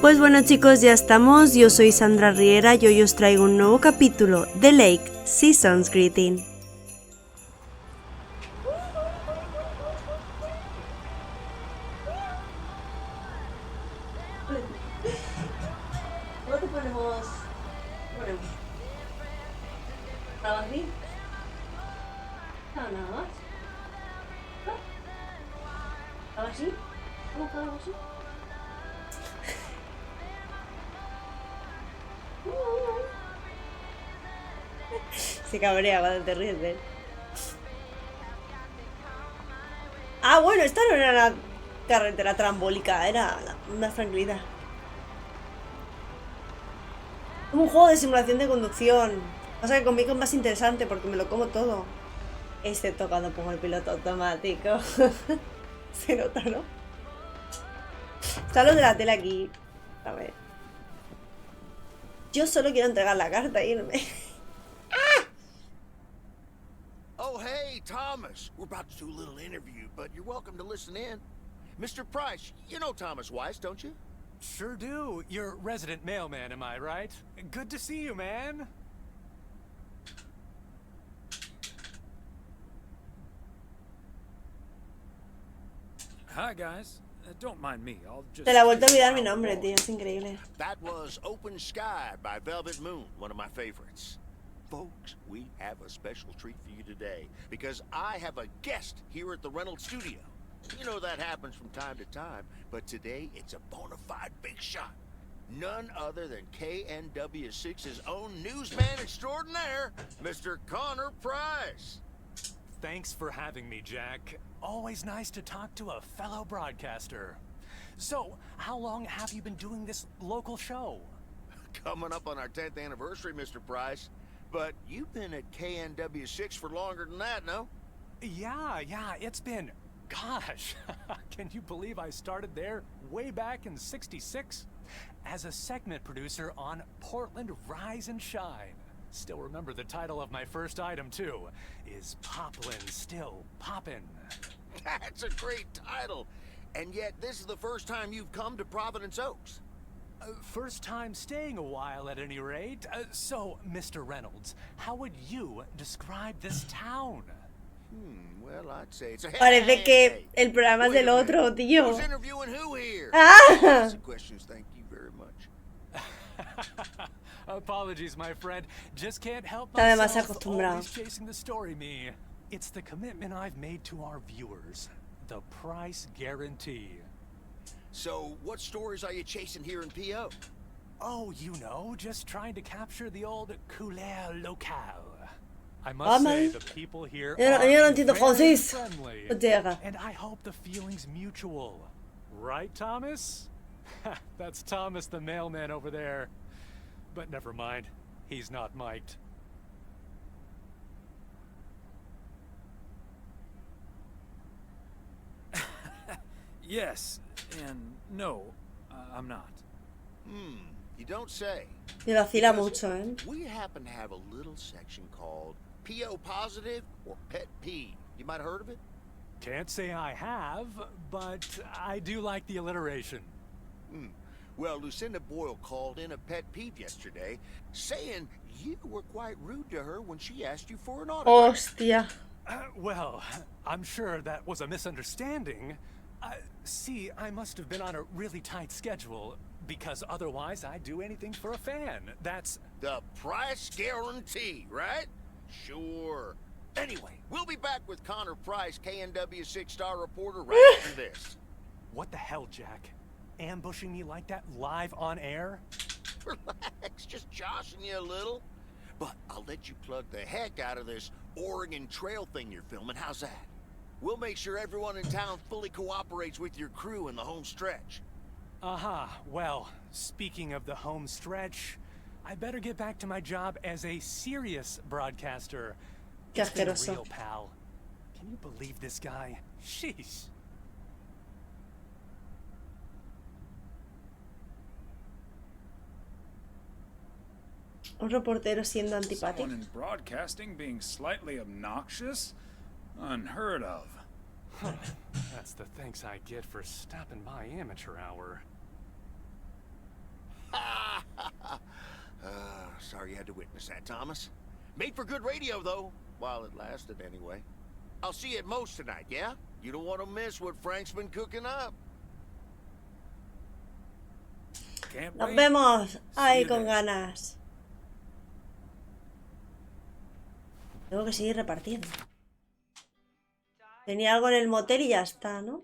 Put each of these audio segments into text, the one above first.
Pues bueno chicos, ya estamos, yo soy Sandra Riera y hoy os traigo un nuevo capítulo de Lake Seasons Greeting. ¿Cómo te ponemos? ¿Algo así? No, nada más. ¿Algo así? ¿Cómo que algo así? Se cabrea cuando te ríes de él. Ah, bueno, esta no era una carretera trambólica, era una tranquilidad. Como un juego de simulación de conducción. Pasa que conmigo es más interesante porque me lo como todo. Excepto cuando pongo el piloto automático. Se nota, ¿no? Están los de la tele aquí. A ver. Yo solo quiero entregar la carta e irme. Oh, hey, Thomas. We're about to do a little interview, but you're welcome to listen in. Mr. Price, you know Thomas Weiss, don't you? Sure do. You're resident mailman, am I right? Good to see you, man. Hi, guys. Don't mind me. I'll just... Te la he vuelto a olvidar mi nombre, tío. Es increíble. That was Open Sky by Velvet Moon, one of my favorites. Folks, we have a special treat for you today because I have a guest here at the Reynolds studio. You know that happens from time to time, but today it's a bona fide big shot. None other than KNW6's own newsman extraordinaire, Mr. Connor Price. Thanks for having me, Jack. Always nice to talk to a fellow broadcaster. So, how long have you been doing this local show? Coming up on our 10th anniversary, Mr. Price. But you've been at KNW6 for longer than that, no? Yeah, it's been... Gosh, can you believe I started there way back in '66? As a segment producer on Portland Rise and Shine. Still remember the title of my first item, too. Is Poplin Still Poppin'? That's a great title. And yet this is the first time you've come to Providence Oaks. First time staying a while at any rate. So, Mr. Reynolds, how would you describe this town? Well, I'd say it's a... Parece que el programa es del otro, tío. Who's interviewing who here? Ah. Some questions, thank you very much. Apologies, my friend. Just can't help Está myself. demasiado acostumbrado. Always chasing the story, me. It's the commitment I've made to our viewers. The price guarantee. So, what stories are you chasing here in PO? Oh, you know, just trying to capture the old couleur locale. I must say, the people here are very friendly, and I hope the feeling's mutual. Right, Thomas? That's Thomas the mailman over there. But never mind, he's not mic'd. Yes, and no, I'm not. You don't say. Me vacila mucho, ¿eh? We happen to have a little section called PO Positive or Pet Peeve. You might have heard of it? Can't say I have, but I do like the alliteration. Well, Lucinda Boyle called in a pet peeve yesterday, saying you were quite rude to her when she asked you for an autograph. Hostia. Well, I'm sure that was a misunderstanding. See, I must have been on a really tight schedule, because otherwise I'd do anything for a fan. That's... The price guarantee, right? Sure. Anyway, we'll be back with Connor Price, KNW 6-star reporter, right after this. What the hell, Jack? Ambushing me like that live on air? Relax, just joshing you a little. But I'll let you plug the heck out of this Oregon Trail thing you're filming. How's that? We'll make sure everyone in town fully cooperates with your crew in the home stretch. Well, speaking of the home stretch, I better get back to my job as a serious broadcaster. Qué It's been asqueroso. real, pal. Can you believe this guy? Sheesh. Un reportero siendo antipático. Someone in broadcasting being slightly obnoxious? Unheard of. That's the thanks I get for stopping by amateur hour. Sorry you had to witness that, Thomas. Made for good radio, though, while it lasted anyway. I'll see you at Moe's tonight, yeah? You don't want to miss what Frank's been cooking up. Nos vemos. Ay, con ganas. Tengo que seguir repartiendo. Tenía algo en el motel y ya está, ¿no?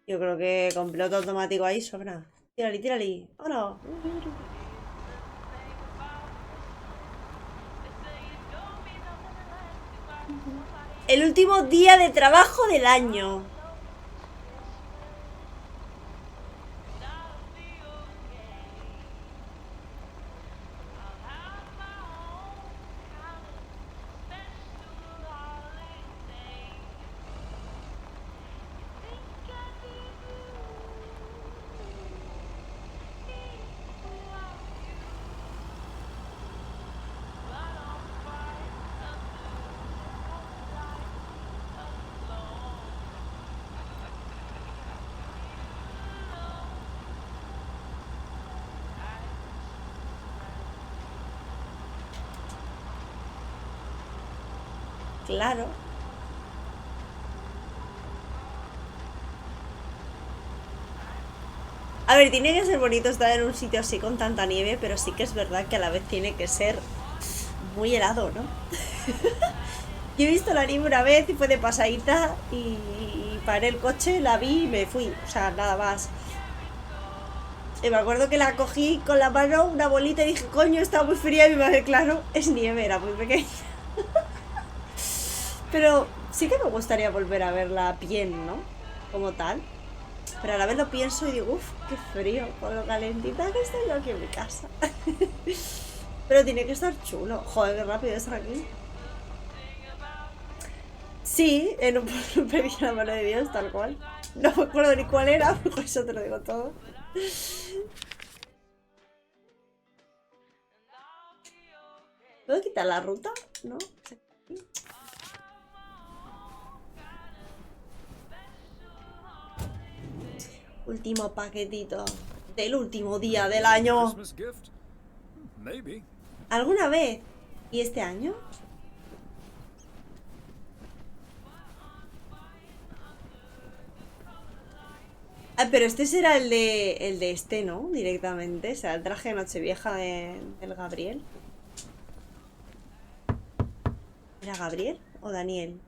Yo creo que con piloto automático ahí sobra. Tírale, tírale. ¡Oh, no! El último día de trabajo del año. Claro. A ver, tiene que ser bonito estar en un sitio así con tanta nieve, pero sí que es verdad que a la vez tiene que ser muy helado, ¿no? Yo he visto la nieve una vez y fue de pasadita y paré el coche, la vi y me fui. O sea, nada más. Y me acuerdo que la cogí con la mano, una bolita, y dije, coño, está muy fría, y mi madre, claro, es nieve, era muy pequeña. Pero sí que me gustaría volver a verla bien, ¿no? Como tal. Pero a la vez lo pienso y digo, uff, qué frío, con lo calentita que estoy yo aquí en mi casa. Pero tiene que estar chulo. Joder, qué rápido estar aquí. Sí, en un pedí la mano de Dios, tal cual. No me acuerdo ni cuál era, por eso te lo digo todo. ¿Puedo quitar la ruta? ¿No? Último paquetito del último día del año. ¿Alguna vez? ¿Y este año? Ah, pero este será el de este, ¿no? Directamente. O sea, el traje de Nochevieja del Gabriel. ¿Era Gabriel o Daniel?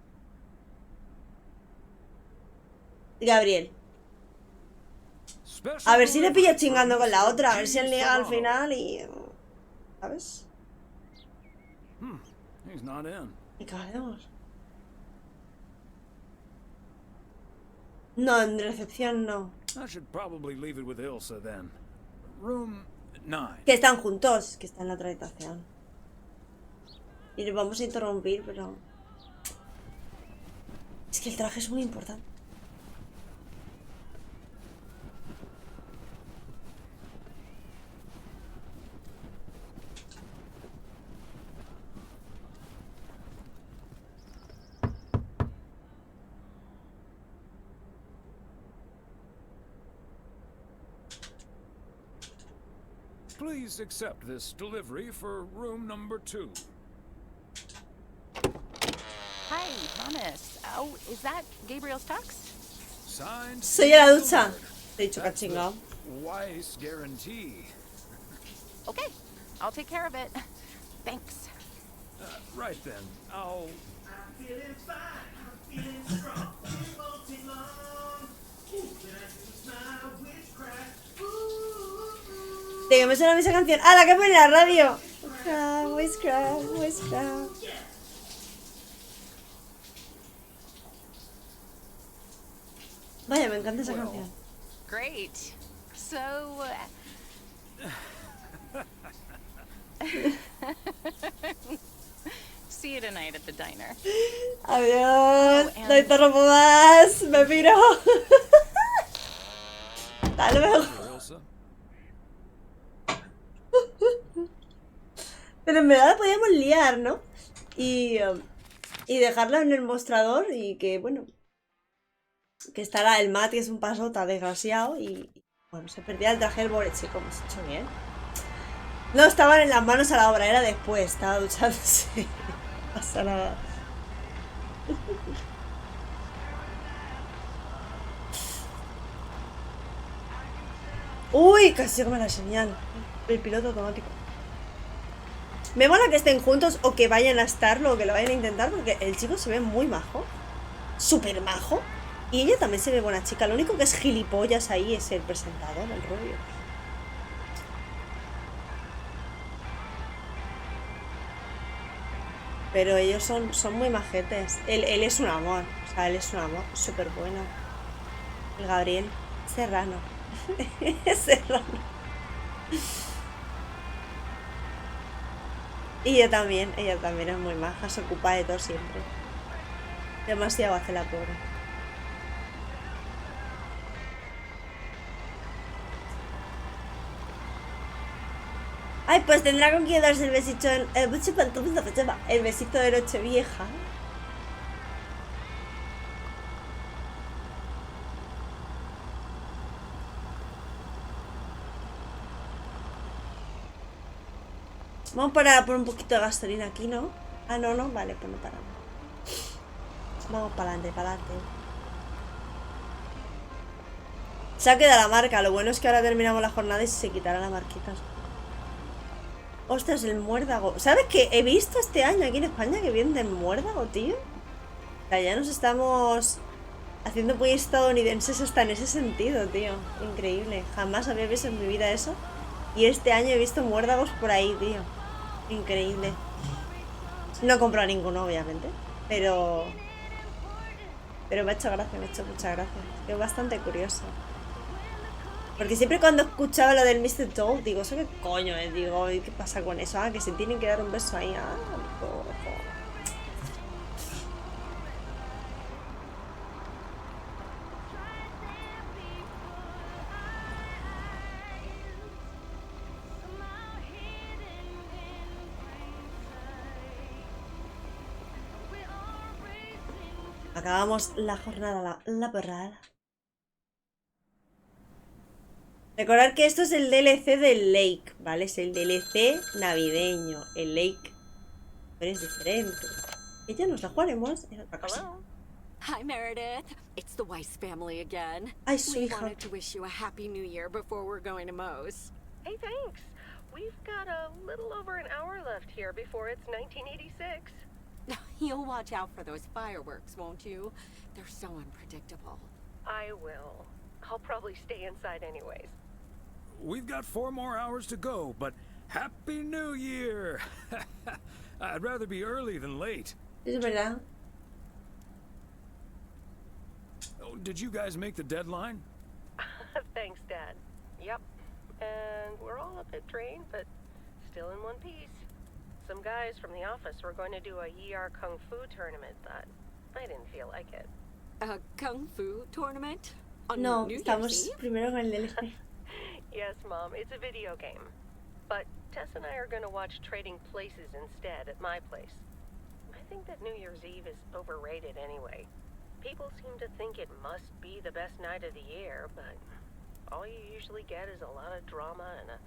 Gabriel. A ver si le pillo chingando con la otra. A ver si él llega al final y... ¿sabes? ¿Y qué hacemos? No, en recepción no. Que están juntos, que está en la otra habitación. Y les vamos a interrumpir, pero... es que el traje es muy importante. Please accept this delivery for room number 2. Hi, Thomas. Oh, is that Gabriel's tux? Signed. Soy a la ducha. Te he dicho que ha chingado. Weiss guarantee. Okay, I'll take care of it. Thanks. Right then, I'll... I'm feeling fine, I'm feeling strong. It won't take long. Ooh, can I do a smile, witchcraft? Ooh. De que me suena esa canción. ¡Ah, la que pone en la radio! Witchcraft, witchcraft. Vaya, me encanta esa canción. Great. So... see you tonight at the diner. Adiós. No interrumpo más. Me piro. Hasta luego. Pero en verdad podíamos liar, ¿no? Y dejarla en el mostrador y que, bueno, Que estará el Matt, que es un pasota desgraciado, y bueno, se perdía el traje del pobre chico, me has hecho bien. No estaban en las manos a la obra, era después, estaba duchándose. No pasa nada. Uy, casi come la señal. El piloto automático. Me mola que estén juntos o que vayan a estarlo o que lo vayan a intentar porque el chico se ve muy majo. Súper majo. Y ella también se ve buena chica. Lo único que es gilipollas ahí es el presentador, el rubio. Pero ellos son muy majetes. Él es un amor. O sea, él es un amor. Súper bueno. El Gabriel. Serrano. Serrano. Y ella también es muy maja. Se ocupa de todo siempre. Demasiado hace la pobre. Ay, pues tendrá con quién darse el besito el besito de Nochevieja. Vamos a parar por un poquito de gasolina aquí, ¿no? Ah, no, vale, pues no paramos. Vamos para adelante, Se ha quedado la marca, lo bueno es que ahora terminamos la jornada y se quitará la marquita. Ostras, el muérdago. ¿Sabes qué? He visto este año aquí en España que venden muérdago, tío. O sea, ya nos estamos haciendo muy estadounidenses hasta en ese sentido, tío. Increíble. Jamás había visto en mi vida eso. Y este año he visto muérdagos por ahí, tío. Increíble. No he comprado ninguno, obviamente. Pero me ha hecho gracia, me ha hecho mucha gracia. Es bastante curioso. Porque siempre cuando escuchaba lo del Mr. Toad, digo, ¿eso qué coño es? Digo, ¿y qué pasa con eso? Ah, que se tienen que dar un beso ahí. Ah, ojo. Acabamos la jornada laboral. Recordad que esto es el DLC del Lake, ¿vale? Es el DLC navideño. El Lake. Pero es diferente. Y ya nos la jugaremos en otra cosa. Hi, Meredith. It's the Weiss family again. Ay, su We hija. wanted to wish you a happy new year before we're going to Moe's. Hey, thanks. We've got a little over an hour left here before it's 1986. You'll watch out for those fireworks, won't you? They're so unpredictable. I will. I'll probably stay inside anyways. We've got 4 more hours to go, but Happy New Year! I'd rather be early than late. Es verdad. Oh, did you guys make the deadline? Thanks, Dad. Yep. And we're all a bit drained, but still in one piece. Some guys from the office were going to do a ER Kung Fu tournament, but I didn't feel like it. A Kung Fu tournament? On No, New Year's estamos Eve? primero con el DLC. Yes, Mom, it's a video game. But Tess and I are going to watch Trading Places instead at my place. I think that New Year's Eve is overrated anyway. People seem to think it must be the best night of the year, but all you usually get is a lot of drama and a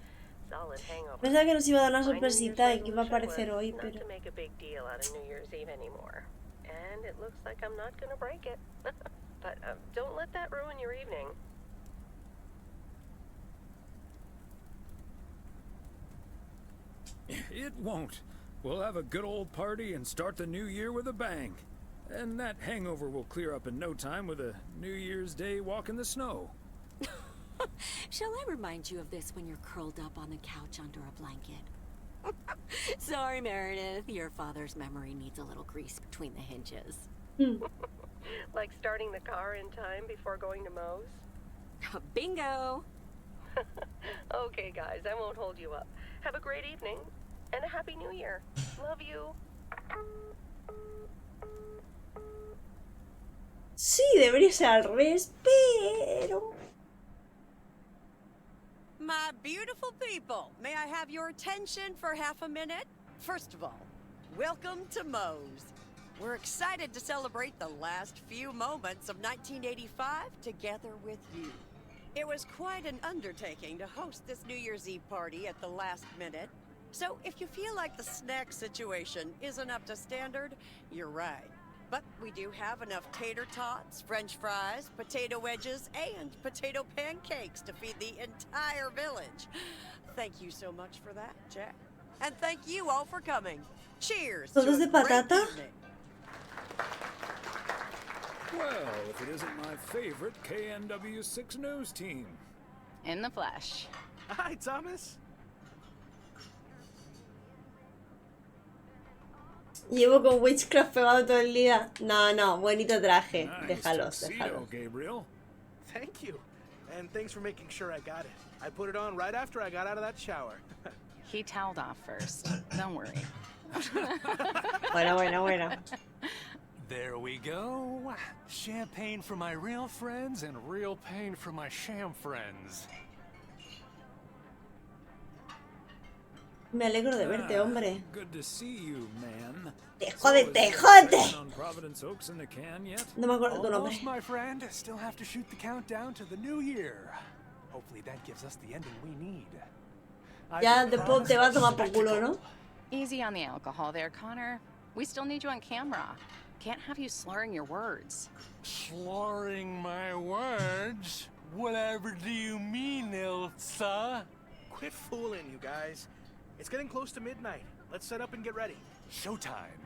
solid hangover. Pensaba que nos iba a dar una My New Year's sorpresita y que iba a resolution aparecer was hoy, not pero... to make a big deal out of New Year's Eve anymore. And it looks like I'm not going to break it. But don't let that ruin your evening. It won't. We'll have a good old party and start the new year with a bang. And that hangover will clear up in no time with a New Year's Day walk in the snow. Shall I remind you of this when you're curled up on the couch under a blanket? Sorry, Meredith. Your father's memory needs a little grease between the hinges. Like starting the car in time before going to Moe's? Bingo! Okay, guys, I won't hold you up. Have a great evening, and a Happy New Year. Love you. Sí, debería ser al revés, pero... My beautiful people, may I have your attention for half a minute? First of all, welcome to Moe's. We're excited to celebrate the last few moments of 1985 together with you. It was quite an undertaking to host this New Year's Eve party at the last minute. So if you feel like the snack situation isn't up to standard, you're right. But we do have enough tater tots, french fries, potato wedges, and potato pancakes to feed the entire village. Thank you so much for that, Jack. And thank you all for coming. Cheers to ¿Todos de a great patata? evening. Well, if it isn't my favorite KNW6 news team. In the flesh. Hi, Thomas. Llevo con Witchcraft pegado todo el día. No, no, bonito traje. Nice Déjalos, tuxedo, déjalos. Gabriel. Thank you. And thanks for making sure I got it. I put it on right after I got out of that shower. He toweled off first. Don't worry. Bueno, bueno, bueno. There we go. Champagne for my real friends and real pain for my sham friends. Me alegro de verte, hombre. Good to see you, man. Jódete, jódete. On Providence Oaks in the can yet? No me acuerdo tu nombre. Almost, my friend. Still have to shoot the countdown to the new year. Hopefully that gives us the ending we need. Ya después te va a tomar por culo, ¿no? Easy on the alcohol there, Connor. We still need you on camera. Can't have you slurring your words. Slurring my words? Whatever do you mean, Ilsa? Quit fooling, you guys. It's getting close to midnight. Let's set up and get ready. Showtime.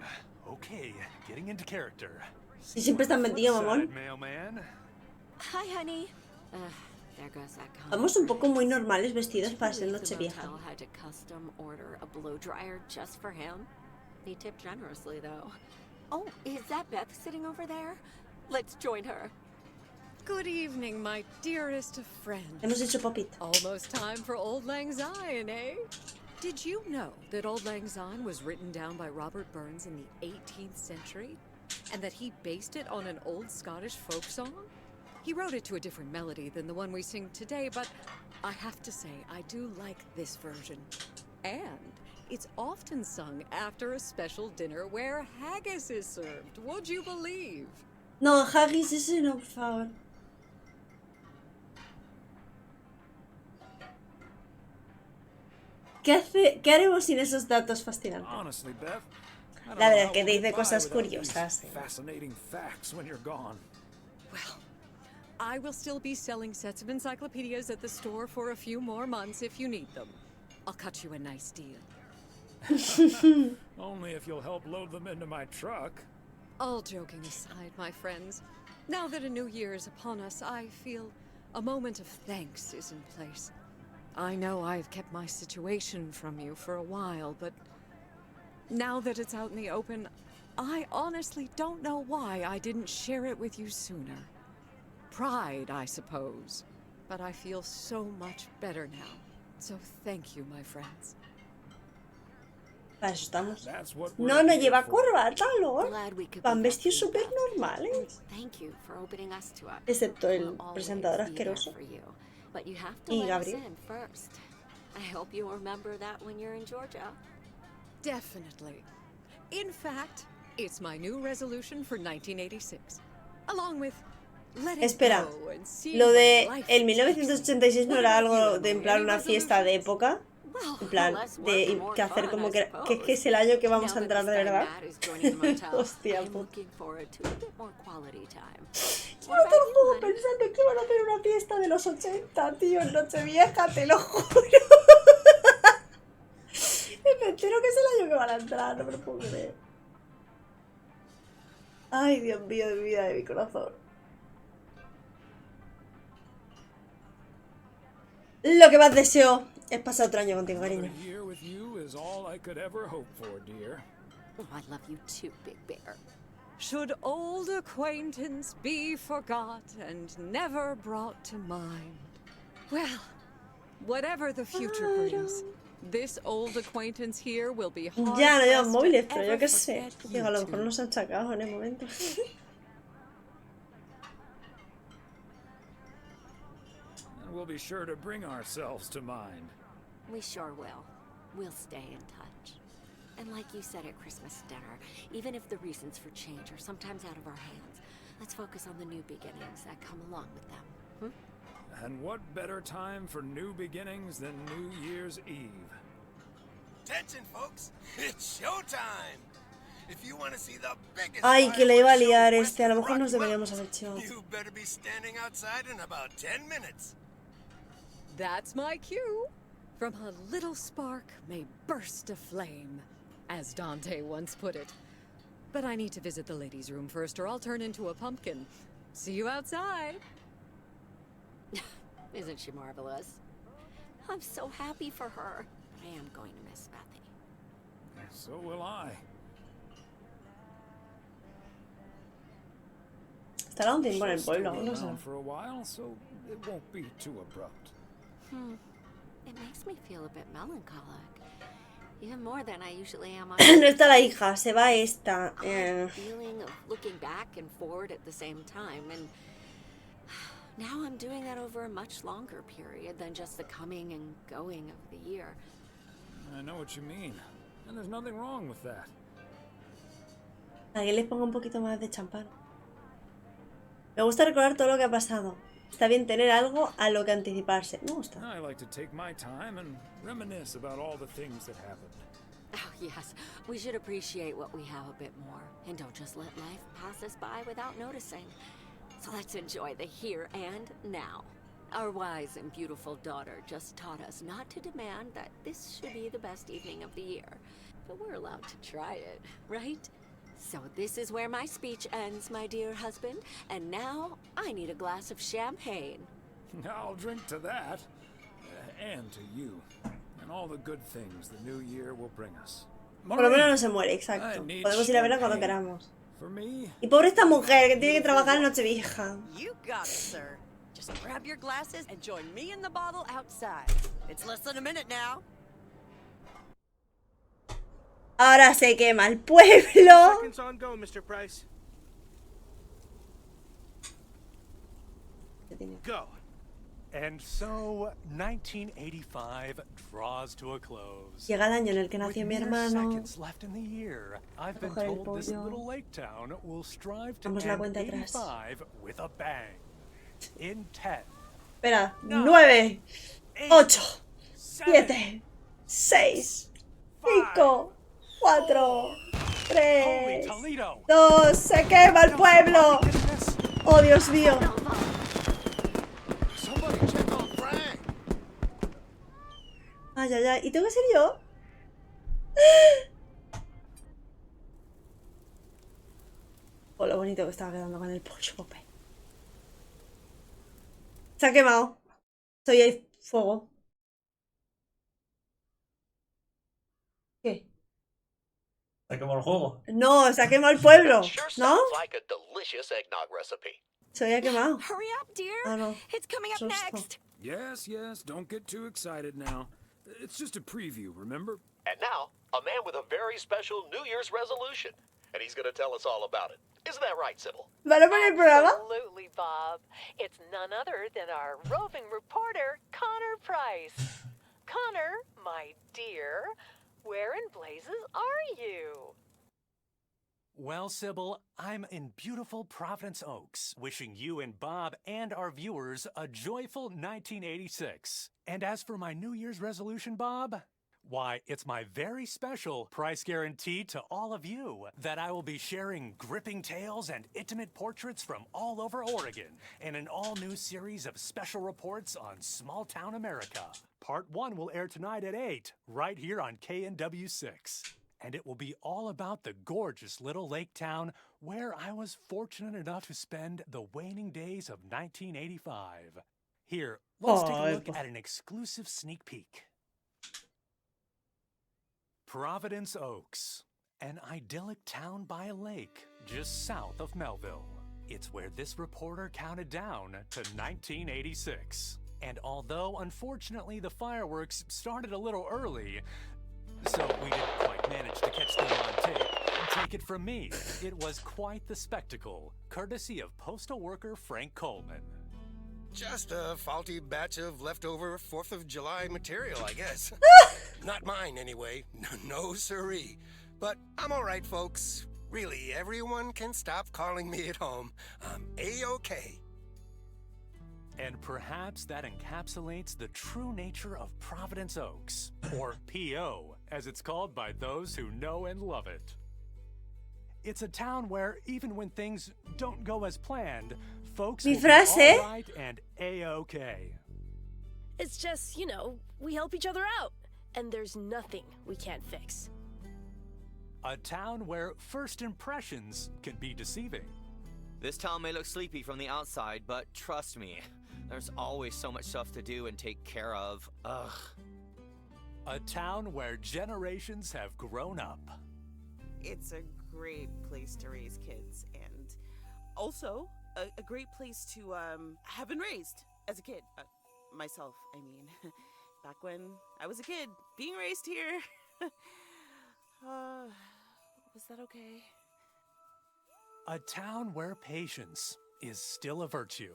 Okay, getting into character. Y siempre están metido, mamón. Mailman. Hi, honey. There goes that comment. Vamos un poco muy normales vestidos para ser The Nochevieja. motel had to custom order a blow dryer just for him. He tipped generously, though. Oh, is that Beth sitting over there? Let's join her. Good evening, my dearest of friends. Hemos hecho popit. Almost time for Auld Lang Syne, eh? Did you know that Auld Lang Syne was written down by Robert Burns in the 18th century? And that he based it on an old Scottish folk song? He wrote it to a different melody than the one we sing today, but I have to say, I do like this version. And it's often sung after a special dinner where haggis is served. Would you believe? No, haggis ese no, por favor. ¿Qué haremos sin esos datos fascinantes? Honestly, Beth, I don't La know verdad how que we'll dice get by cosas without these curiosas. Fascinating facts when you're gone. Well, I will still be selling sets of encyclopedias at the store for a few more months if you need them. I'll cut you a nice deal. Only if you'll help load them into my truck. All joking aside, my friends, now that a new year is upon us, I feel a moment of thanks is in place. I know I've kept my situation from you for a while, but now that it's out in the open, I honestly don't know why I didn't share it with you sooner. Pride, I suppose. But I feel so much better now. So thank you, my friends. Para eso estamos. That's what No, we're no here lleva for. corbata, Lord. Glad we could Van be vestidos happy, súper Beth. normales. Thank you for opening us to us. Excepto el We'll always presentador be there asqueroso. for you. But you have to Y let us Gabriel. in first. I hope you remember that when you're in Georgia. Definitely. In fact, it's my new resolution for 1986. Along with let it Espera, go and see lo what de life el is. 1986 no era algo de en plan una fiesta de época, Well, en plan less work de and more que hacer fun, como I que suppose. es el año que vamos a Now that entrar de this guy verdad. Matt is joining the motel, Hostia, I'm puta. looking forward to a bit more quality time. Yo no te lo juro pensando que iban a hacer una fiesta de los 80, tío, en Nochevieja, te lo juro. Me entero que es el año que van a entrar, no me lo puedo creer. Ay, Dios mío, de mi vida, de mi corazón. Lo que más deseo es pasar otro año contigo, cariño. Another year with you is all I could ever hope for, dear. Oh, I love you too, Big Bear. Should old acquaintance be forgot and never brought to mind? Well, whatever the future brings, this old acquaintance here will be hard Ya no llevan pressed móviles, to pero yo ever qué sé. forget you Digo, a lo mejor two. nos han sacado en el momento. And we'll be sure to bring ourselves to mind. We sure will. We'll stay in touch. And like you said at Christmas dinner, Even if the reasons for change are sometimes out of our hands, let's focus on the new beginnings that come along with them. And what better time for new beginnings than New Year's Eve? Attention, folks! It's showtime! If you want to see the biggest Ay, que le iba a liar fireworks este. A lo show mejor nos Rocky deberíamos Mountains, haber hecho. you better be standing outside in about 10 minutes. That's my cue. From a little spark may burst a flame, as Dante once put it. But I need to visit the ladies' room first, or I'll turn into a pumpkin. See you outside. Isn't she marvelous? I'm so happy for her. I am going to miss Bethy. So will I. Estará un tiempo en el pueblo, She'll no stay sé. around for a while, so it won't be too abrupt. It makes me feel a bit melancholic. Even more than I usually am on No está la hija, se va esta. feeling of looking back and forward at the same time, and now I'm doing that over a much longer period than just the coming and going of the year. I know what you mean, and there's nothing wrong with that. Alguien les ponga un poquito más de champán. Me gusta recordar todo lo que ha pasado. Está bien tener algo a lo que anticiparse. Me gusta. I like to take my time and reminisce about all the things that happened. Oh, yes. We should appreciate what we have a bit more. And don't just let life pass us by without noticing. So let's enjoy the here and now. Our wise and beautiful daughter just taught us not to demand that this should be the best evening of the year. But we're allowed to try it, right? So this is where my speech ends, my dear husband. And now I need a glass of champagne. I'll drink to that, and to you, and all the good things the new year will bring us. Por lo menos no se muere, exacto. Podemos ir a verla cuando queramos. For me, Y pobre esta mujer que tiene que trabajar en Nochevieja. You got it, sir. Just grab your glasses and join me in the bottle outside. It's less than a minute now. Ahora se quema el pueblo. Seconds on go, Mr. Price. Go. And so, 1985 draws to a close. Llega el año en el que nació mi With mere hermano. seconds left in the year, I've been Coger el told this pollo. little lake town will strive to Vamos la end cuenta atrás. 85 with a bang. In 10, Espera, 9, 8, 7, 6, 5, 4, 3, 2, se quema el pueblo. Oh, Dios mío. Somebody check on Frank. Ay, ay, ay. ¿Y tengo que ser yo? Oh, lo bonito que estaba quedando con el pollo, Pope. Se ha quemado. Soy el fuego. ¿Qué? ¿Se ha quemado el juego? No, se ha quemado el pueblo. ¿No? Like a delicious eggnog recipe. Se había quemado. Hurry up, dear. Ah, no. It's coming up Susto. next. yes, don't get too excited now. It's just a preview, remember? And now, a man with a very special New Year's resolution. And he's going to tell us all about it. Isn't that right, Sybil? ¿Vale por el programa? Absolutely, Bob. It's none other than our roving reporter, Connor Price. Connor, my dear, where in blazes are you? Well, Sybil, I'm in beautiful Providence Oaks, wishing you and Bob and our viewers a joyful 1986. And as for my New Year's resolution, Bob, why, it's my very special price guarantee to all of you that I will be sharing gripping tales and intimate portraits from all over Oregon in an all-new series of special reports on small-town America. Part 1 will air tonight at 8, right here on KNW6. And it will be all about the gorgeous little lake town where I was fortunate enough to spend the waning days of 1985. Here, let's take a look at an exclusive sneak peek. Providence Oaks, an idyllic town by a lake just south of Melville. It's where this reporter counted down to 1986. And although, unfortunately, the fireworks started a little early, so we didn't quite manage to catch them on tape. Take it from me, it was quite the spectacle, courtesy of postal worker Frank Coleman. Just a faulty batch of leftover 4th of July material, I guess. Not mine, anyway. No, siree. But I'm all right, folks. Really, everyone can stop calling me at home. I'm A-okay. And perhaps that encapsulates the true nature of Providence Oaks, or P.O., as it's called by those who know and love it. It's a town where even when things don't go as planned, folks will be all right and A-okay. It's just, you know, we help each other out, and there's nothing we can't fix. A town where first impressions can be deceiving. This town may look sleepy from the outside, but trust me, there's always so much stuff to do and take care of. Ugh. A town where generations have grown up. It's a great place to raise kids, and also a great place to have been raised as a kid. Myself, I mean. Back when I was a kid, being raised here. Was that okay? A town where patience is still a virtue.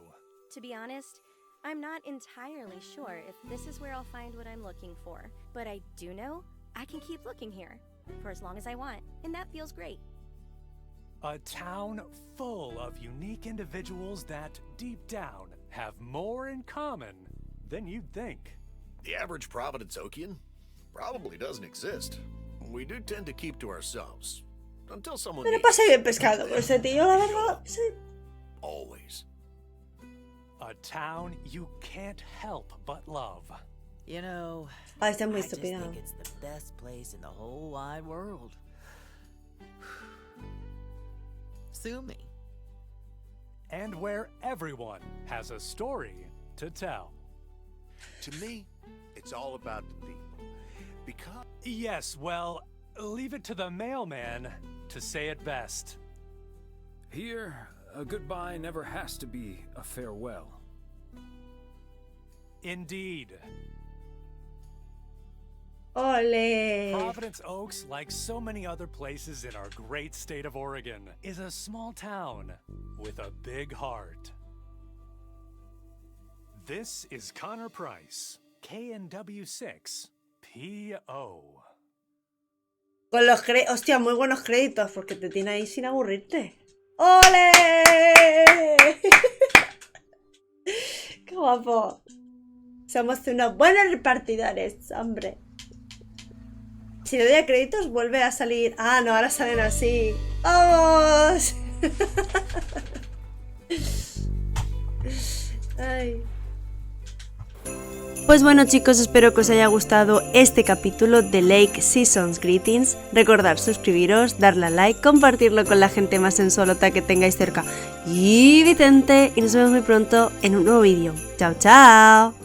To be honest, I'm not entirely sure if this is where I'll find what I'm looking for, but I do know I can keep looking here for as long as I want, and that feels great. A town full of unique individuals that, deep down, have more in common than you'd think. The average Providence Okian probably doesn't exist. We do tend to keep to ourselves. Until someone Me lo pasé bien pescado con ese tío, la verdad. Sí. Always. A town you can't help but love. You know, I just think it's the best place in the whole wide world. Sue me. And where everyone has a story to tell. To me, it's all about the people. Because... Yes, well, leave it to the mailman to say it best. Here, a goodbye never has to be a farewell. Indeed. Ole. Providence Oaks, like so many other places in our great state of Oregon, is a small town with a big heart. This is Connor Price, KNW6, PO. Con los hostia, muy buenos créditos, porque te tiene ahí sin aburrirte. ¡Ole! ¡Qué guapo! Somos unos buenos repartidores, hombre. Si le doy a créditos, vuelve a salir... Ah, no, ahora salen así. ¡Vamos! Ay. Pues bueno chicos, espero que os haya gustado este capítulo de Lake Seasons Greetings. Recordad suscribiros, darle a like, compartirlo con la gente más sensualota que tengáis cerca y vidente. Y nos vemos muy pronto en un nuevo vídeo. ¡Chao, chao!